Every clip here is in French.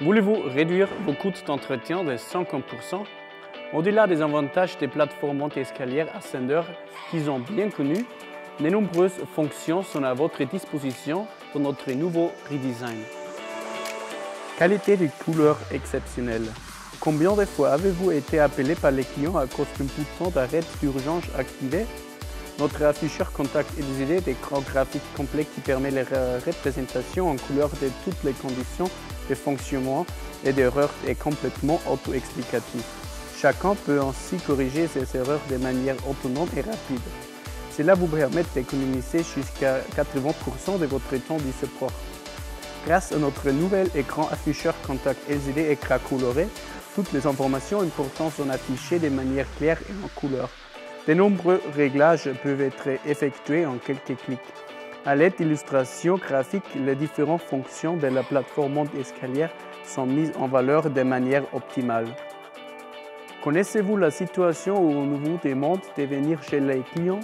Voulez-vous réduire vos coûts d'entretien de 50%? Au-delà des avantages des plateformes monte-escalier Ascender qui sont bien connues, de nombreuses fonctions sont à votre disposition dans notre nouveau redesign. Qualité de couleur exceptionnelle. Combien de fois avez-vous été appelé par les clients à cause d'un bouton d'arrêt d'urgence activé? Notre afficheur contact LCD est d'écran graphique complet qui permet la représentation en couleur de toutes les conditions de fonctionnement et d'erreurs est complètement auto-explicatif. Chacun peut ainsi corriger ses erreurs de manière autonome et rapide. Cela vous permet d'économiser jusqu'à 80% de votre temps de support. Grâce à notre nouvel écran afficheur contact LCD écran coloré, toutes les informations importantes sont affichées de manière claire et en couleur. De nombreux réglages peuvent être effectués en quelques clics. À l'aide d'illustrations graphiques, les différentes fonctions de la plateforme monte-escalier sont mises en valeur de manière optimale. Connaissez-vous la situation où on vous demande de venir chez les clients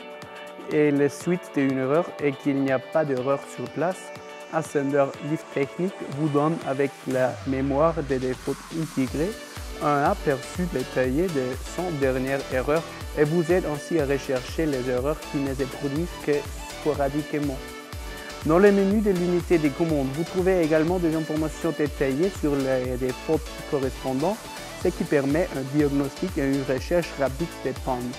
et la suite d'une erreur et qu'il n'y a pas d'erreur sur place? Ascender Lift Technique vous donne avec la mémoire des défauts intégrés un aperçu détaillé de son dernière erreur et vous aide ainsi à rechercher les erreurs qui ne se produisent que sporadiquement. Dans le menu de l'unité des commandes, vous trouvez également des informations détaillées sur les défauts correspondants, ce qui permet un diagnostic et une recherche rapide des pannes.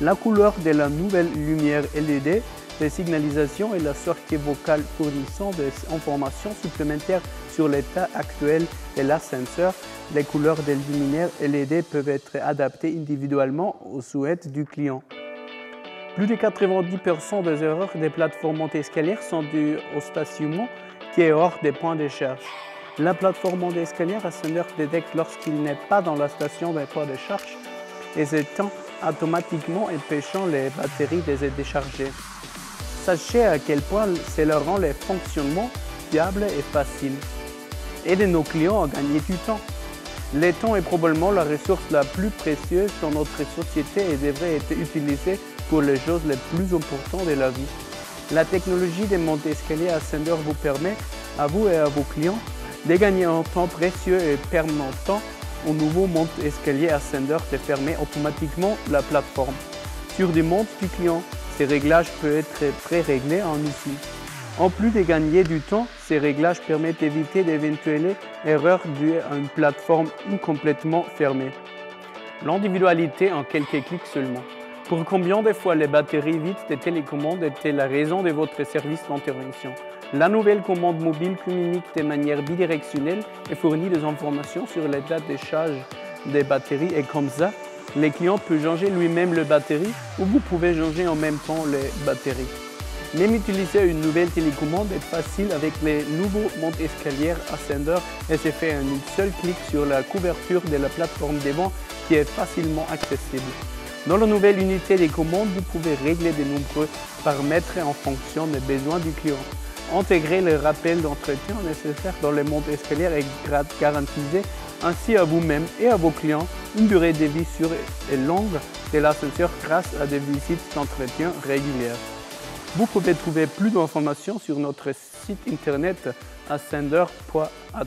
La couleur de la nouvelle lumière LED de signalisation et la sortie vocale fournissant des informations supplémentaires sur l'état actuel de l'ascenseur. Les couleurs des luminaires LED peuvent être adaptées individuellement aux souhaits du client. Plus de 90% des erreurs des plateformes monte-escalier sont dues au stationnement qui est hors des points de charge. La plateforme monte-escalier Ascender détecte lorsqu'il n'est pas dans la station des points de charge et s'éteint automatiquement empêchant les batteries de se décharger. Sachez à quel point cela rend le fonctionnement fiable et facile. Aidez nos clients à gagner du temps. Le temps est probablement la ressource la plus précieuse dans notre société et devrait être utilisée pour les choses les plus importantes de la vie. La technologie des monte-escalier Ascender vous permet, à vous et à vos clients, de gagner un temps précieux et permanent au nouveau monte-escalier Ascender de fermer automatiquement la plateforme. Sur demande du client, ces réglages peuvent être pré-réglés en outil. En plus de gagner du temps, ces réglages permettent d'éviter d'éventuelles erreurs dues à une plateforme incomplètement fermée. L'individualité en quelques clics seulement. Pour combien de fois les batteries vides des télécommandes étaient la raison de votre service d'intervention? La nouvelle commande mobile communique de manière bidirectionnelle et fournit des informations sur l'état de charge des batteries et comme ça, le client peut changer lui-même les batteries ou vous pouvez changer en même temps les batteries. Même utiliser une nouvelle télécommande est facile avec les nouveaux monte-escalier Ascender et se fait en un seul clic sur la couverture de la plateforme devant qui est facilement accessible. Dans la nouvelle unité des commandes, vous pouvez régler de nombreux paramètres en fonction des besoins du client. Intégrer le rappel d'entretien nécessaire dans les monte-escalier et garantir ainsi à vous-même et à vos clients une durée de vie sûre et longue de l'ascenseur grâce à des visites d'entretien régulières. Vous pouvez trouver plus d'informations sur notre site internet ascender.at.